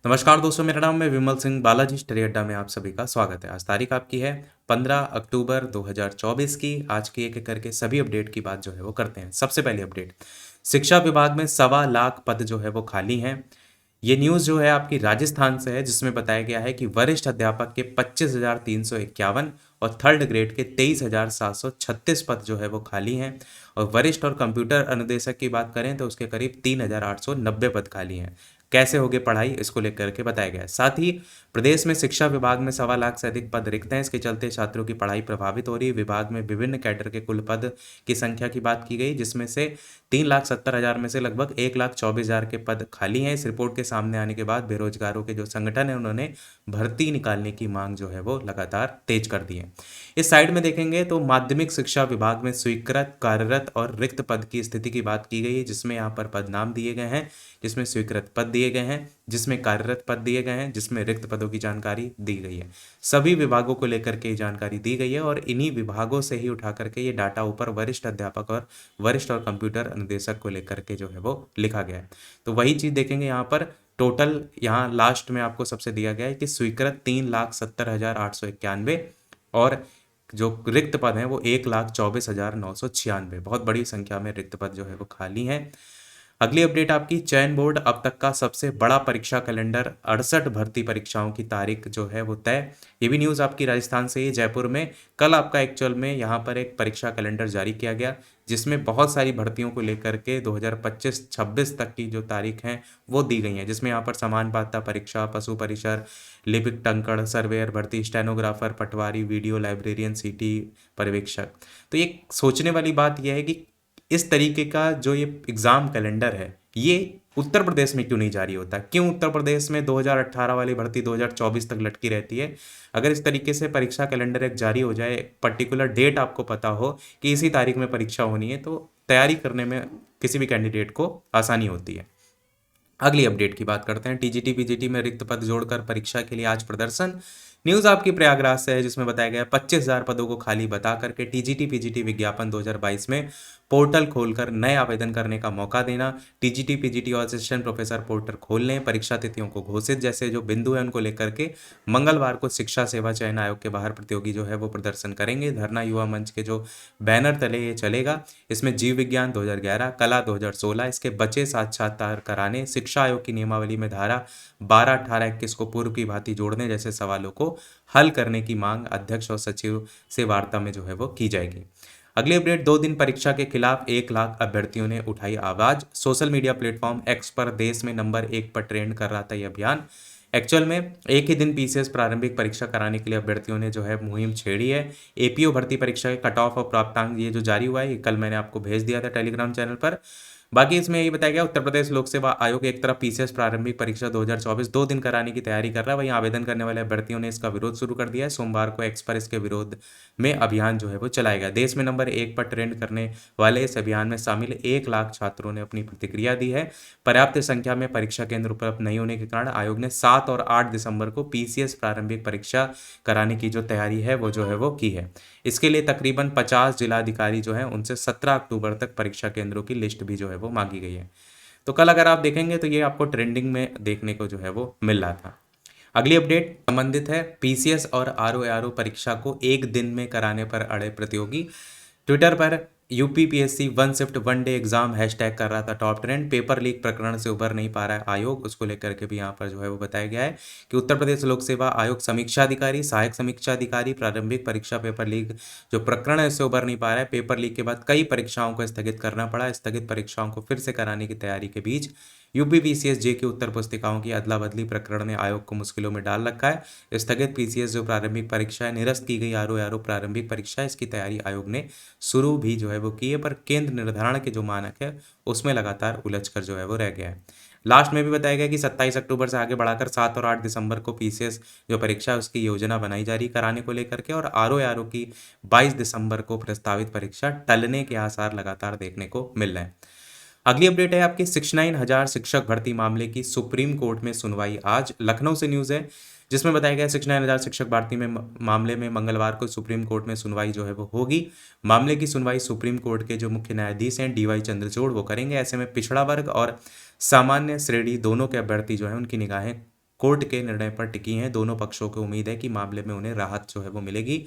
नमस्कार दोस्तों, मेरा नाम है विमल सिंह बालाजी स्टडी अड्डा में आप सभी का स्वागत है। आज तारीख आपकी है 15 अक्टूबर 2024 की। आज की एक एक करके सभी अपडेट की बात जो है वो करते हैं। सबसे पहली अपडेट, शिक्षा विभाग में 1.25 लाख पद जो है वो खाली हैं। ये न्यूज़ जो है आपकी राजस्थान से है, जिसमें बताया गया है कि वरिष्ठ अध्यापक के 25,351 और थर्ड ग्रेड के 23,736 पद जो है वो खाली हैं। और वरिष्ठ और कंप्यूटर अनुदेशक की बात करें तो उसके करीब 3,890 पद खाली हैं। कैसे होगी पढ़ाई, इसको लेकर के बताया गया है। साथ ही प्रदेश में शिक्षा विभाग में 1.25 लाख से अधिक पद रिक्त हैं। इसके चलते छात्रों की पढ़ाई प्रभावित हो रही है। विभाग में विभिन्न कैडर के कुल पद की संख्या की बात की गई, जिसमें से 3,70,000 में से लगभग 1,24,000 के पद खाली हैं। इस रिपोर्ट के सामने आने के बाद बेरोजगारों के जो संगठन है उन्होंने भर्ती निकालने की मांग जो है वो लगातार तेज कर दी है। इस साइड में देखेंगे तो माध्यमिक शिक्षा विभाग में स्वीकृत, कार्यरत और रिक्त पद की स्थिति की बात की गई है, जिसमें यहाँ पर पद नाम दिए गए हैं, जिसमें स्वीकृत पद दिए गए हैं, जिसमें कार्यरत पद दिए गए हैं, जिसमें रिक्त पदों की जानकारी दी गई है। सभी विभागों को लेकर के ये जानकारी दी गई है और इन्हीं विभागों से ही उठा करके ये डाटा ऊपर वरिष्ठ अध्यापक और वरिष्ठ और कंप्यूटर अनुदेशक को लेकर के जो है वो लिखा गया है। तो वही चीज़ देखेंगे यहाँ पर। टोटल यहाँ लास्ट में आपको सबसे दिया गया है कि स्वीकृत 3,70,891 और जो रिक्त पद हैं वो 1,24,996। बहुत बड़ी संख्या में रिक्त पद जो है वो खाली हैं। अगली अपडेट आपकी, चयन बोर्ड अब तक का सबसे बड़ा परीक्षा कैलेंडर, 68 भर्ती परीक्षाओं की तारीख जो है वो तय। ये भी न्यूज़ आपकी राजस्थान से ही। जयपुर में कल आपका एक्चुअल में यहाँ पर एक परीक्षा कैलेंडर जारी किया गया, जिसमें बहुत सारी भर्तियों को लेकर के 2025-26 तक की जो तारीख हैं वो दी गई हैं, जिसमें यहाँ पर समान पात्रता परीक्षा, पशु परिसर, लिपिक टंकण, सर्वेयर भर्ती, स्टेनोग्राफर, पटवारी, वीडियो लाइब्रेरियन, सिटी पर्यवेक्षक। तो ये सोचने वाली बात यह है कि इस तरीके का जो ये एग्ज़ाम कैलेंडर है ये उत्तर प्रदेश में क्यों नहीं जारी होता? क्यों उत्तर प्रदेश में 2018 वाली भर्ती 2024 तक लटकी रहती है? अगर इस तरीके से परीक्षा कैलेंडर एक जारी हो जाए, एक पर्टिकुलर डेट आपको पता हो कि इसी तारीख में परीक्षा होनी है, तो तैयारी करने में किसी भी कैंडिडेट को आसानी होती है। अगली अपडेट की बात करते हैं। टीजीटी पीजीटी में रिक्त पद जोड़कर परीक्षा के लिए आज प्रदर्शन। न्यूज़ आपकी प्रयागराज से है, जिसमें बताया गया 25,000 पदों को खाली बता करके टीजीटी पीजीटी विज्ञापन 2022 में पोर्टल खोलकर नए आवेदन करने का मौका देना। टीजीटी पीजीटी और असिस्टेंट प्रोफेसर पोर्टल खोल लें। परीक्षा तिथियों को घोषित जैसे जो बिंदु है उनको लेकर के मंगलवार को शिक्षा सेवा चयन आयोग के बाहर प्रतियोगी जो है वो प्रदर्शन करेंगे। धरना युवा मंच के जो बैनर तले ये चलेगा। इसमें जीव विज्ञान 2011, कला 2016, इसके बचे साक्षात्कार कराने, शिक्षा आयोग की नियमावली में धारा 12, 18, 21 को पूर्व की भांति जोड़ने जैसे सवालों को हल करने की मांग अध्यक्ष और सचिव से वार्ता में जो है वो की जाएगी। अगली अपडेट, 2 दिन परीक्षा के खिलाफ 1 लाख अभ्यर्थियों ने उठाई आवाज। सोशल मीडिया प्लेटफॉर्म एक्स पर देश में नंबर 1 पर ट्रेंड कर रहा था यह अभियान। एक्चुअल में एक ही दिन पीसीएस प्रारंभिक परीक्षा कराने के लिए अभ्यर्थियों ने जो है मुहिम छेड़ी है। एपीओ भर्ती परीक्षा के कट ऑफ और प्राप्तांक ये जो जारी हुआ है, ये कल मैंने आपको भेज दिया था टेलीग्राम चैनल पर। बाकी इसमें यही बताया गया, उत्तर प्रदेश लोक सेवा आयोग एक तरफ पीसीएस प्रारंभिक परीक्षा 2024 2 दिन कराने की तैयारी कर रहा है, वहीं आवेदन करने वाले अभ्यर्थियों ने इसका विरोध शुरू कर दिया है। सोमवार को एक्स पर इसके विरोध में अभियान जो है वो चलाएगा। देश में नंबर 1 पर ट्रेंड करने वाले इस अभियान में शामिल 1 लाख छात्रों ने अपनी प्रतिक्रिया दी है। पर्याप्त संख्या में परीक्षा केंद्र उपलब्ध नहीं होने के कारण आयोग ने 7 और 8 दिसंबर को पीसीएस प्रारंभिक परीक्षा कराने की जो तैयारी है वो जो है वो की है। इसके लिए तकरीबन 50 जिलाधिकारी जो हैं उनसे 17 अक्टूबर तक परीक्षा केंद्रों की लिस्ट भी जो है वो मांगी गई है। तो कल अगर आप देखेंगे तो ये आपको ट्रेंडिंग में देखने को जो है वो मिल रहा था। अगली अपडेट संबंधित है पीसीएस और आरओ परीक्षा को एक दिन में कराने पर अड़े प्रतियोगी। ट्विटर पर UPPSC one shift one day exam hashtag कर रहा था टॉप ट्रेंड। पेपर लीक प्रकरण से उबर नहीं पा रहा है आयोग, उसको लेकर के भी यहाँ पर जो है वो बताया गया है कि उत्तर प्रदेश लोक सेवा आयोग समीक्षा अधिकारी, सहायक समीक्षा अधिकारी, प्रारंभिक परीक्षा पेपर लीक जो प्रकरण है इससे उबर नहीं पा रहा है। पेपर लीक के बाद कई परीक्षाओं को स्थगित करना पड़ा। स्थगित परीक्षाओं को फिर से कराने की तैयारी के बीच यूपी पीसीएस जे की उत्तर पुस्तिकाओं की अदला बदली प्रकरण ने आयोग को मुश्किलों में डाल रखा है। स्थगित पीसीएस जो प्रारंभिक परीक्षा है, निरस्त की गई आरओ प्रारंभिक परीक्षा, इसकी तैयारी आयोग ने शुरू भी जो है वो की है, पर केंद्र निर्धारण के जो मानक है उसमें लगातार उलझ कर जो है वो रह गया है। लास्ट में भी बताया गया कि 27 अक्टूबर से आगे बढ़ाकर 7 और 8 दिसंबर को पीसीएस जो परीक्षा है उसकी योजना बनाई जा रही कराने को लेकर के, और आरओ की 22 दिसंबर को प्रस्तावित परीक्षा टलने के आसार लगातार देखने को मिल रहे हैं। अगली अपडेट है आपकी 69,000 शिक्षक भर्ती मामले की सुप्रीम कोर्ट में सुनवाई आज। लखनऊ से न्यूज़ है, जिसमें बताया गया 69,000 शिक्षक भर्ती में मामले में मंगलवार को सुप्रीम कोर्ट में सुनवाई जो है वो होगी। मामले की सुनवाई सुप्रीम कोर्ट के जो मुख्य न्यायाधीश हैं डीवाई चंद्रचूड़ वो करेंगे। ऐसे में पिछड़ा वर्ग और सामान्य श्रेणी दोनों के अभ्यर्थी जो हैं उनकी निगाहें कोर्ट के निर्णय पर टिकी हैं। दोनों पक्षों को उम्मीद है कि मामले में उन्हें राहत जो है वो मिलेगी।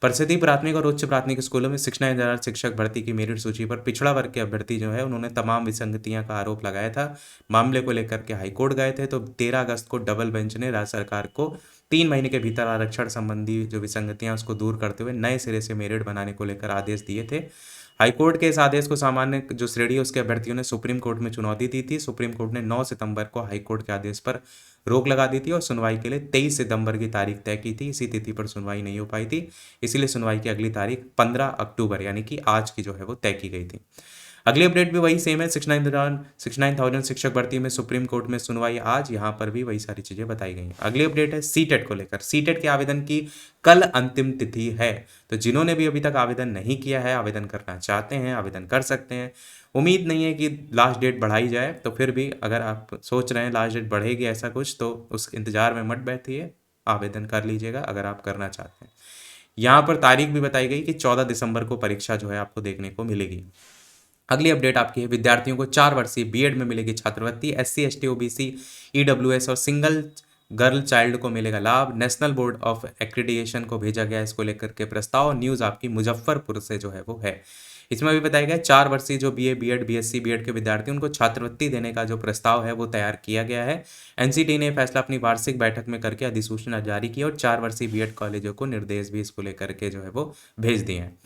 परिषदीय प्राथमिक और उच्च प्राथमिक स्कूलों में 69,000 शिक्षक भर्ती की मेरिट सूची पर पिछड़ा वर्ग के अभ्यर्थी जो है उन्होंने तमाम विसंगतियां का आरोप लगाया था। मामले को लेकर के हाईकोर्ट गए थे, तो 13 अगस्त को डबल बेंच ने राज्य सरकार को 3 महीने के भीतर आरक्षण संबंधी जो विसंगतियां उसको दूर करते हुए नए सिरे से मेरिट बनाने को लेकर आदेश दिए थे। हाईकोर्ट के इस आदेश को सामान्य जो श्रेणी है उसके अभ्यर्थियों ने सुप्रीम कोर्ट में चुनौती दी थी। सुप्रीम कोर्ट ने 9 सितंबर को हाईकोर्ट के आदेश पर रोक लगा दी थी और सुनवाई के लिए 23 सितंबर की तारीख तय की थी। इसी तिथि पर सुनवाई नहीं हो पाई थी, इसीलिए सुनवाई की अगली तारीख 15 अक्टूबर यानी कि आज की जो है वो तय की गई थी। अगली अपडेट भी वही सेम है। 69,000 शिक्षक भर्ती में सुप्रीम कोर्ट में सुनवाई आज, यहाँ पर भी वही सारी चीजें बताई गई हैं। अगली अपडेट है सीटेट को लेकर। सीटेट के आवेदन की कल अंतिम तिथि है, तो जिन्होंने भी अभी तक आवेदन नहीं किया है, आवेदन करना चाहते हैं, आवेदन कर सकते हैं। उम्मीद नहीं है कि लास्ट डेट बढ़ाई जाए, तो फिर भी अगर आप सोच रहे हैं लास्ट डेट बढ़ेगी ऐसा कुछ, तो उस इंतजार में मत बैठिए, आवेदन कर लीजिएगा अगर आप करना चाहते हैं। यहाँ पर तारीख भी बताई गई कि 14 दिसंबर को परीक्षा जो है आपको देखने को मिलेगी। अगली अपडेट आपकी है, विद्यार्थियों को 4 वर्षीय बीएड में मिलेगी छात्रवृत्ति। एससी, एसटी, ओबीसी, ईडब्ल्यूएस और सिंगल गर्ल चाइल्ड को मिलेगा लाभ। नेशनल बोर्ड ऑफ एक्रीडिएशन को भेजा गया इसको लेकर के प्रस्ताव। न्यूज़ आपकी मुजफ्फरपुर से जो है वो है। इसमें भी बताया गया 4 वर्षीय जो बीए, बीएड, बीएससी, बीएड के विद्यार्थी उनको छात्रवृत्ति देने का जो प्रस्ताव है वो तैयार किया गया है। एनसीटी ने फैसला अपनी वार्षिक बैठक में करके अधिसूचना जारी की और 4 वर्षीय बीएड कॉलेजों को निर्देश भी इसको लेकर के जो है वो भेज दिए हैं।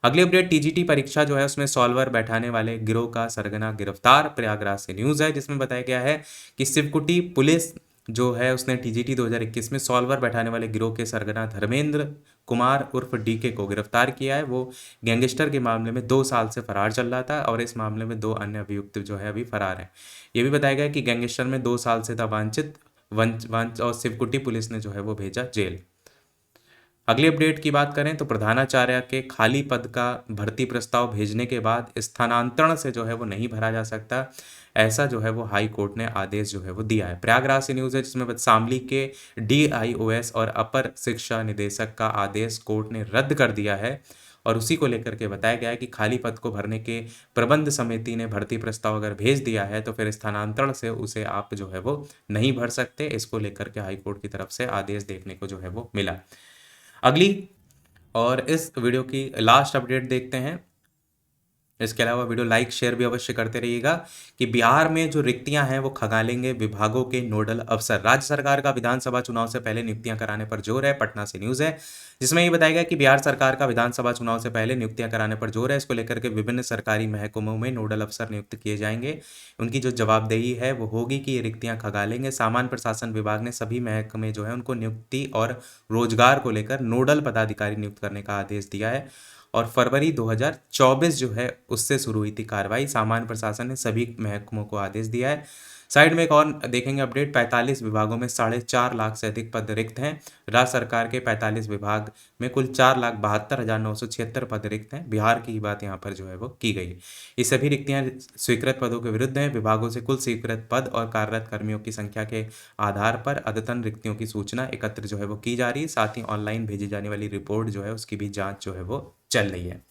अगली अपडेट, टीजीटी परीक्षा जो है उसमें सॉल्वर बैठाने वाले गिरोह का सरगना गिरफ्तार। प्रयागराज से न्यूज़ है जिसमें बताया गया है कि शिवकुटी पुलिस जो है उसने टीजीटी 2021 में सॉल्वर बैठाने वाले गिरोह के सरगना धर्मेंद्र कुमार उर्फ डीके को गिरफ्तार किया है। वो गैंगस्टर के मामले में 2 साल से फरार चल रहा था और इस मामले में 2 अन्य अभियुक्त जो है अभी फरार हैं। ये भी बताया गया कि गैंगस्टर में 2 साल से था वांछित और शिवकुटी पुलिस ने जो है वो भेजा जेल। अगली अपडेट की बात करें तो प्रधानाचार्य के खाली पद का भर्ती प्रस्ताव भेजने के बाद स्थानांतरण से जो है वो नहीं भरा जा सकता, ऐसा जो है वो हाई कोर्ट ने आदेश जो है वो दिया है। प्रयागराज से न्यूज़ है जिसमें शामली के डीआईओएस और अपर शिक्षा निदेशक का आदेश कोर्ट ने रद्द कर दिया है और उसी को लेकर के बताया गया है कि खाली पद को भरने के प्रबंध समिति ने भर्ती प्रस्ताव अगर भेज दिया है तो फिर स्थानांतरण से उसे आप जो है वो नहीं भर सकते। इसको लेकर के हाई कोर्ट की तरफ से आदेश देखने को जो है वो मिला। अगली और इस वीडियो की लास्ट अपडेट देखते हैं। इसके अलावा वीडियो लाइक शेयर भी अवश्य करते रहिएगा कि बिहार में जो रिक्तियां हैं वो खंगालेंगे विभागों के नोडल अफसर। राज्य सरकार का विधानसभा चुनाव से पहले नियुक्तियां कराने पर जोर है। पटना से न्यूज़ है जिसमें ये बताया गया कि बिहार सरकार का विधानसभा चुनाव से पहले नियुक्तियां कराने पर जोर है। इसको लेकर के विभिन्न सरकारी महकमों में नोडल अफसर नियुक्त किए जाएंगे। उनकी जो जवाबदेही है वो होगी कि ये रिक्तियां खंगालेंगे। सामान्य प्रशासन विभाग ने सभी महकमे जो है उनको नियुक्ति और रोजगार को लेकर नोडल पदाधिकारी नियुक्त करने का आदेश दिया है और फरवरी 2024 जो है उससे शुरू हुई थी कार्रवाई। सामान्य प्रशासन ने सभी महकमों को आदेश दिया है। साइड में एक और देखेंगे अपडेट, 45 विभागों में 4.5 लाख से अधिक पद रिक्त हैं। राज्य सरकार के 45 विभाग में कुल 4,72,976 पद रिक्त हैं। बिहार की बात यहाँ पर जो है वो की गई। ये सभी रिक्तियाँ स्वीकृत पदों के विरुद्ध हैं। विभागों से कुल स्वीकृत पद और कार्यरत कर्मियों की संख्या के आधार पर अद्यतन रिक्तियों की सूचना एकत्र जो है वो की जा रही है। साथ ही ऑनलाइन भेजी जाने वाली रिपोर्ट जो है उसकी भी जाँच जो है वो चल रही है।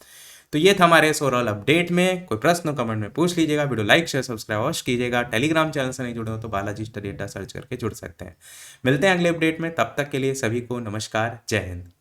तो ये था हमारे इस ओवरऑल अपडेट में। कोई प्रश्न कमेंट में पूछ लीजिएगा। वीडियो लाइक शेयर सब्सक्राइब अवश्य कीजिएगा। टेलीग्राम चैनल से नहीं जुड़े हो तो बालाजी स्टडी अड्डा सर्च करके जुड़ सकते हैं। मिलते हैं अगले अपडेट में, तब तक के लिए सभी को नमस्कार, जय हिंद।